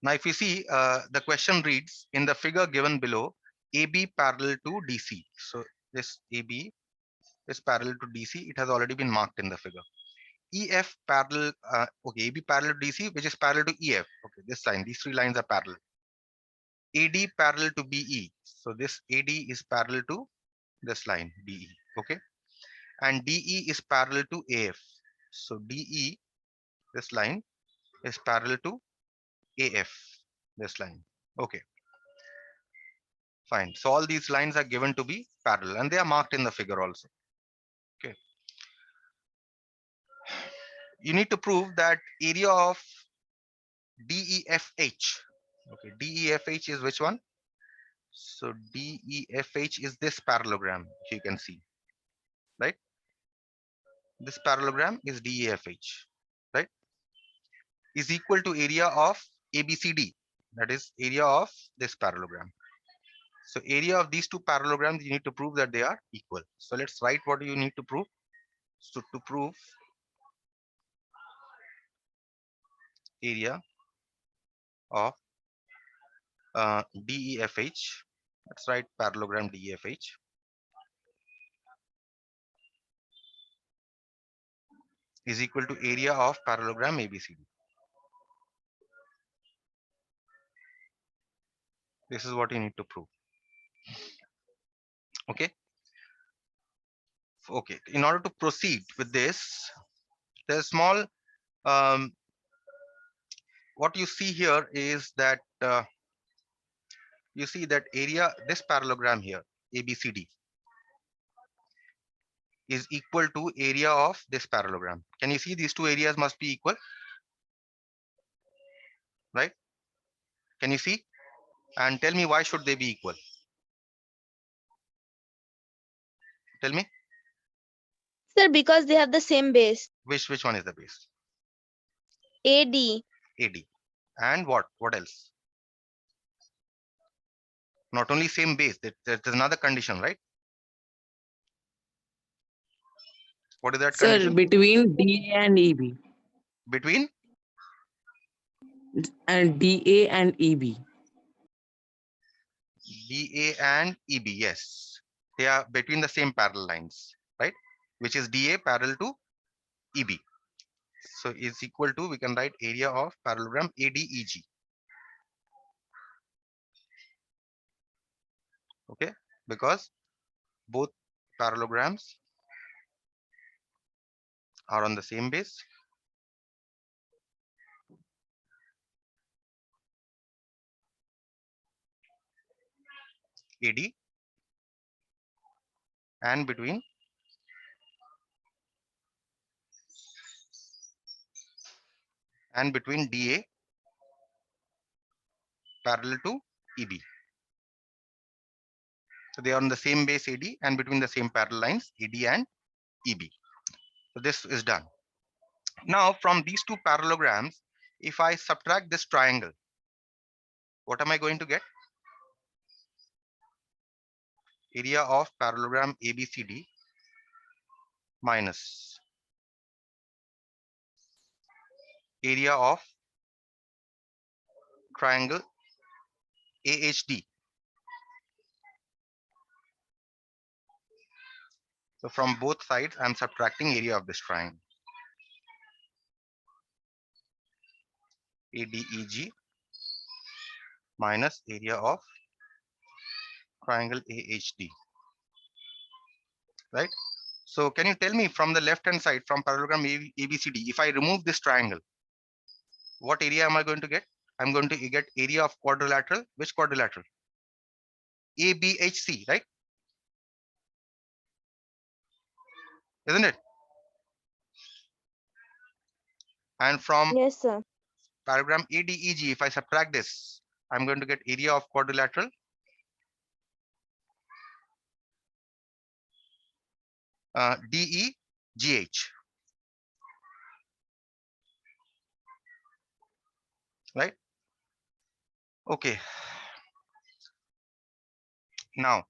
Now, if you see, the question reads, in the figure given below, AB parallel to DC. So this AB is parallel to DC. It has already been marked in the figure. EF parallel, okay, AB parallel to DC, which is parallel to EF. Okay, this line, these three lines are parallel. AD parallel to BE. So this AD is parallel to this line, BE. Okay, and DE is parallel to AF. So DE, this line, is parallel to AF, this line. Okay, fine. So all these lines are given to be parallel and they are marked in the figure also. Okay. You need to prove that area of DEFH. Okay, DEFH is which one? So DEFH is this parallelogram, you can see, right? This parallelogram is DEFH, right? Is equal to area of ABCD, that is area of this parallelogram. So area of these two parallelograms, you need to prove that they are equal. So let's write what you need to prove. So to prove area of DEFH, let's write parallelogram DEFH. Is equal to area of parallelogram ABCD. This is what you need to prove. Okay. Okay. In order to proceed with this, there's small. What you see here is that you see that area, this parallelogram here, ABCD, is equal to area of this parallelogram. Can you see these two areas must be equal? Right? Can you see? And tell me why should they be equal? Tell me. Sir, because they have the same base. Which one is the base? AD. AD. And what? What else? Not only same base, there's another condition, right? What is that Sir, condition? between DA and EB. Between? And DA and EB. DA and EB, yes. They are between the same parallel lines, right? Which is DA parallel to EB. So is equal to, we can write area of parallelogram ADEG. Okay, because both parallelograms are on the same base. AD and between DA parallel to EB. So they are on the same base AD and between the same parallel lines AD and EB. So this is done. Now from these two parallelograms, if I subtract this triangle, what am I going to get? Area of parallelogram ABCD minus area of triangle AHD. So from both sides, I'm subtracting area of this triangle. ADEG minus area of triangle AHD. Right? So can you tell me from the left hand side, from parallelogram ABCD, if I remove this triangle, what area am I going to get? I'm going to get area of quadrilateral. Which quadrilateral? ABHC, right? Isn't it? And from Yes, sir. parallelogram ADEG, if I subtract this, I'm going to get area of quadrilateral DEGH. Right? Okay. Now,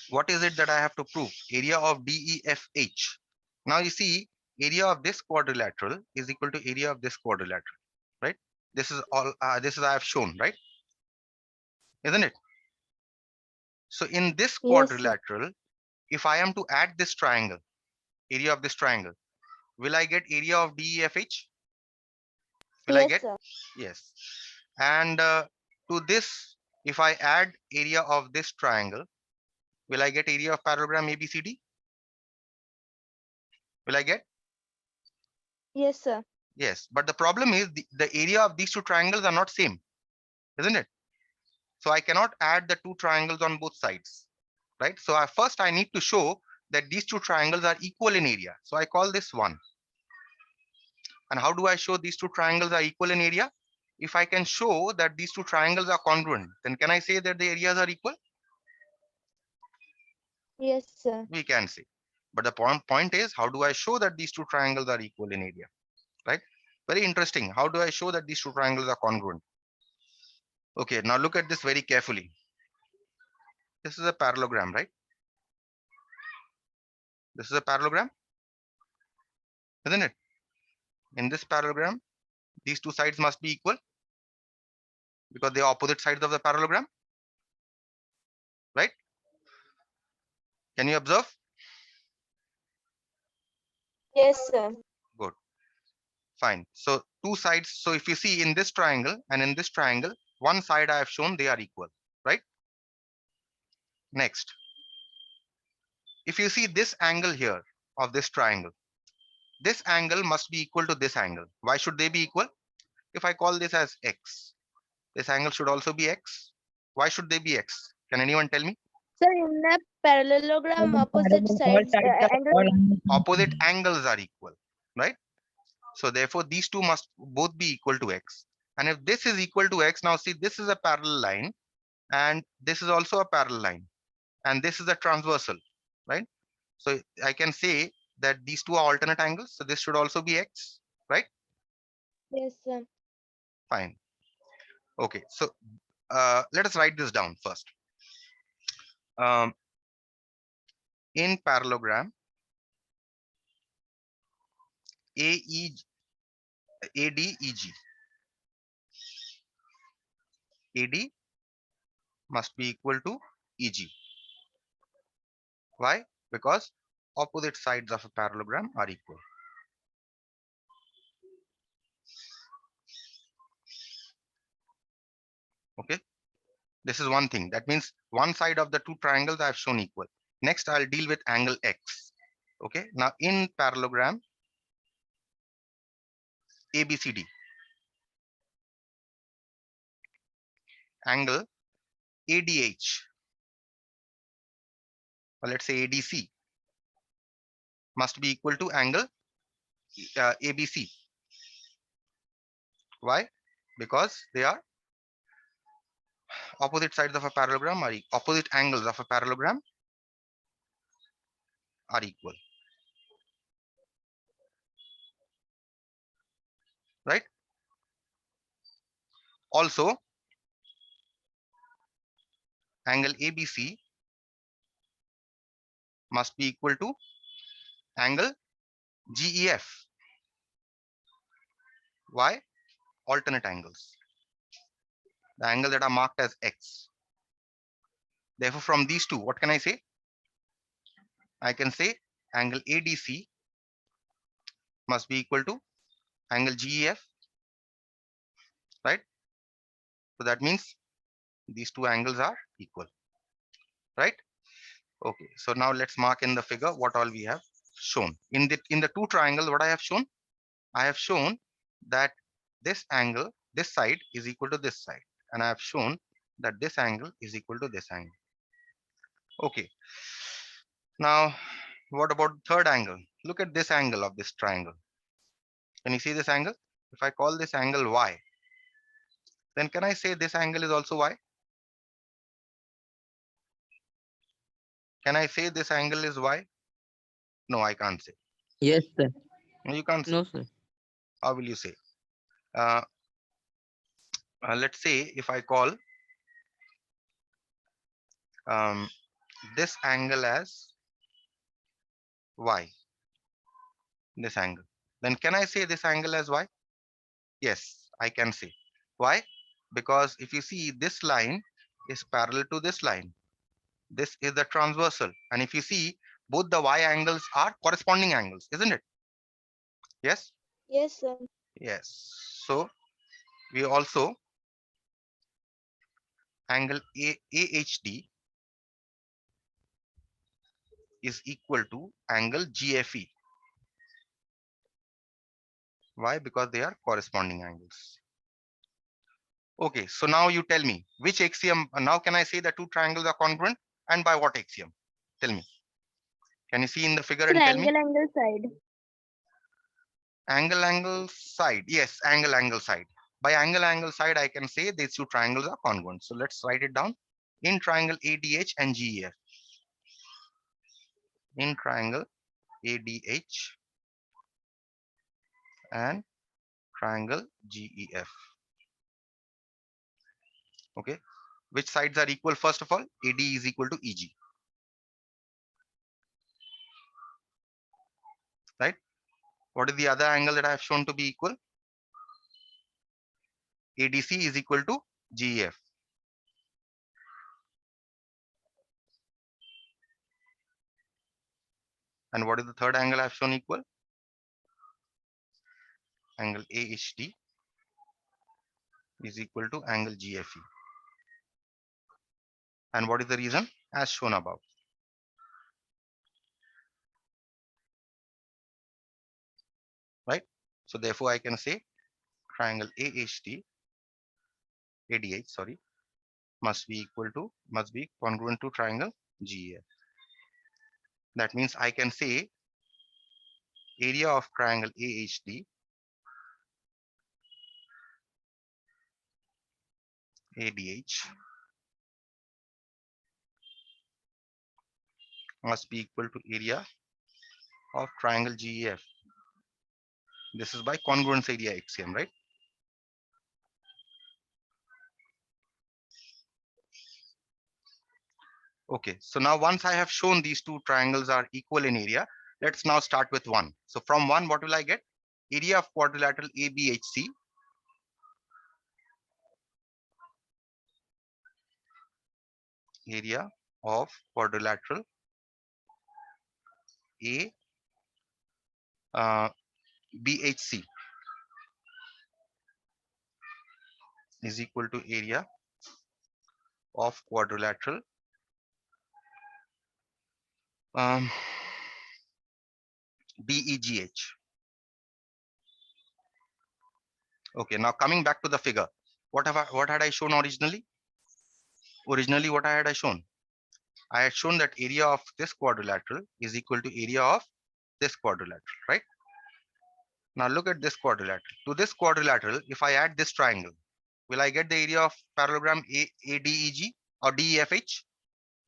what is it that I have to prove? Area of DEFH. Now you see, area of this quadrilateral is equal to area of this quadrilateral, right? This is all. This is I have shown, right? Isn't it? So in this Yes, sir. quadrilateral, if I am to add this triangle, area of this triangle, will I get area of DEFH? Will I Yes, get? sir. Yes. And to this, if I add area of this triangle, will I get area of parallelogram ABCD? Will I get? Yes, sir. Yes. But the problem is the area of these two triangles are not same, isn't it? So I cannot add the two triangles on both sides, right? So first I need to show that these two triangles are equal in area. So I call this 1. And how do I show these two triangles are equal in area? If I can show that these two triangles are congruent, then can I say that the areas are equal? Yes, sir. We can say. But the point is, how do I show that these two triangles are equal in area, right? Very interesting. How do I show that these two triangles are congruent? Okay, now look at this very carefully. This is a parallelogram, right? This is a parallelogram, isn't it? In this parallelogram, these two sides must be equal because they are opposite sides of the parallelogram, right? Can you observe? Yes, sir. Good. Fine. So two sides. So if you see in this triangle and in this triangle, one side I have shown they are equal, right? Next, if you see this angle here of this triangle, this angle must be equal to this angle. Why should they be equal? If I call this as x, this angle should also be x. Why should they be x? Can anyone tell me? Sir, in a parallelogram, opposite All sides, sides are angle. Opposite angles are equal, right? So therefore, these two must both be equal to x. And if this is equal to x, now see, this is a parallel line, and this is also a parallel line, and this is a transversal, right? So I can say that these two are alternate angles. So this should also be x, right? Yes, sir. Fine. Okay. So let us write this down first. Um, in parallelogram, AE, ADEG, AD must be equal to EG. Why? Because opposite sides of a parallelogram are equal. Okay. This is one thing. That means one side of the two triangles I have shown equal. Next, I'll deal with angle X. Okay. Now in parallelogram ABCD, angle ADH, or let's say ADC, must be equal to angle ABC. Why? Because they are opposite sides of a parallelogram, or opposite angles of a parallelogram are equal. Right? Also, angle ABC must be equal to angle GEF. Why? Alternate angles. The angle that are marked as X. Therefore, from these two, what can I say? I can say angle ADC must be equal to angle GEF, right? So that means these two angles are equal, right? Okay, so now let's mark in the figure what all we have shown. In the two triangles, what I have shown? I have shown that this angle, this side is equal to this side. And I have shown that this angle is equal to this angle. Okay, now what about the third angle? Look at this angle of this triangle. Can you see this angle? If I call this angle Y, then can I say this angle is also Y? Can I say this angle is Y? No, I can't say. Yes, sir. No, you can't say. No, sir. How will you say? Uh, let's say if I call um, this angle as Y, this angle, then can I say this angle as Y? Yes, I can say. Why? Because if you see, this line is parallel to this line. This is the transversal. And if you see, both the y angles are corresponding angles, isn't it? Yes? Yes, sir. Yes. So we also angle AHD is equal to angle GFE. Why? Because they are corresponding angles. Okay, so now you tell me which axiom. Now can I say that two triangles are congruent, and by what axiom? Tell me. Can you see in the figure Sir, and tell me? angle side. Angle side. Yes, angle side. By angle side, I can say these two triangles are congruent. So let's write it down. In triangle ADH and GEF. In triangle ADH and triangle GEF. Okay. Which sides are equal? First of all, AD is equal to EG. Right? What is the other angle that I have shown to be equal? ADC is equal to GEF. And what is the third angle I have shown equal? Angle AHD is equal to angle GFE. And what is the reason? As shown above. Right? So therefore I can say triangle ADH, sorry, must be congruent to triangle GEF. That means I can say area of triangle ADH must be equal to area of triangle GEF. This is by congruence area axiom, right? Okay, so now once I have shown these two triangles are equal in area, let's now start with one. So from one, what will I get? Area of quadrilateral ABHC area of quadrilateral BHC is equal to area of quadrilateral um, DEGH. Okay, now coming back to the figure, what had I shown originally? Originally, what I shown? I had shown that area of this quadrilateral is equal to area of this quadrilateral, right? Now look at this quadrilateral. To this quadrilateral, if I add this triangle, will I get the area of parallelogram ADEG or DEFH?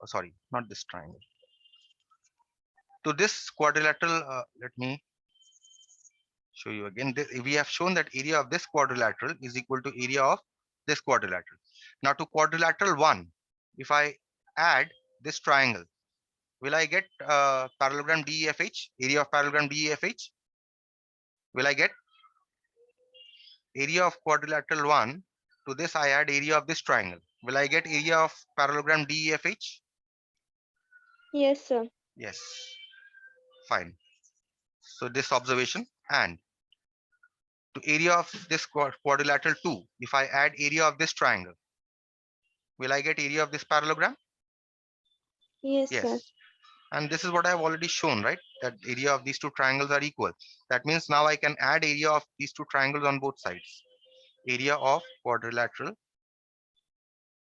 Oh, sorry, not this triangle. To this quadrilateral, let me show you again. We have shown that area of this quadrilateral is equal to area of this quadrilateral. Now to quadrilateral 1, if I add this triangle, will I get parallelogram DEFH, area of parallelogram DEFH? Will I get area of quadrilateral 1? To this I add area of this triangle. Will I get area of parallelogram DEFH? Yes, sir. Yes. Fine. So this observation, and to area of this quadrilateral 2, if I add area of this triangle, will I get area of this parallelogram? Yes, Yes. sir. And this is what I have already shown, right? That area of these two triangles are equal. That means now I can add area of these two triangles on both sides. Area of quadrilateral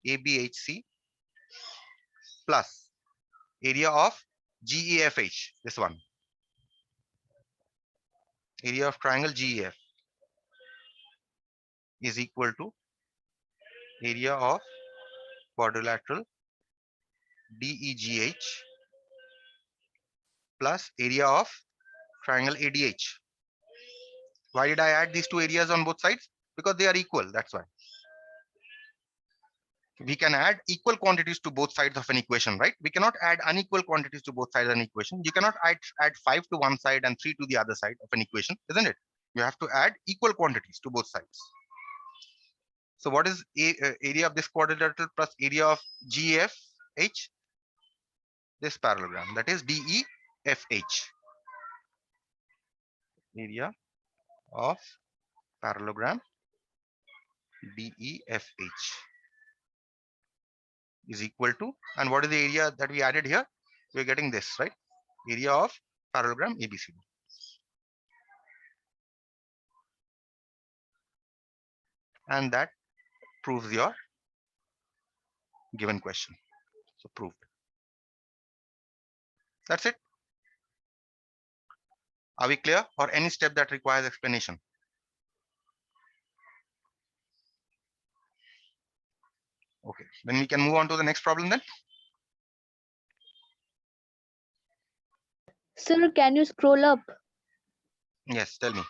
ABHC plus area of GEFH, this one. Area of triangle GEF is equal to area of quadrilateral DEGH plus area of triangle ADH. Why did I add these two areas on both sides? Because they are equal, that's why. We can add equal quantities to both sides of an equation, right? We cannot add unequal quantities to both sides of an equation. You cannot add 5 to one side and 3 to the other side of an equation, isn't it? You have to add equal quantities to both sides. So what is area of this quadrilateral plus area of GFH? This parallelogram, that is DEFH. Area of parallelogram DEFH is equal to, and what is the area that we added here? We're getting this, right? Area of parallelogram ABCD. And that proves your given question. So proved. That's it. Are we clear? Or any step that requires explanation? Okay, then we can move on to the next problem then. Sir, can you scroll up? Yes, tell me.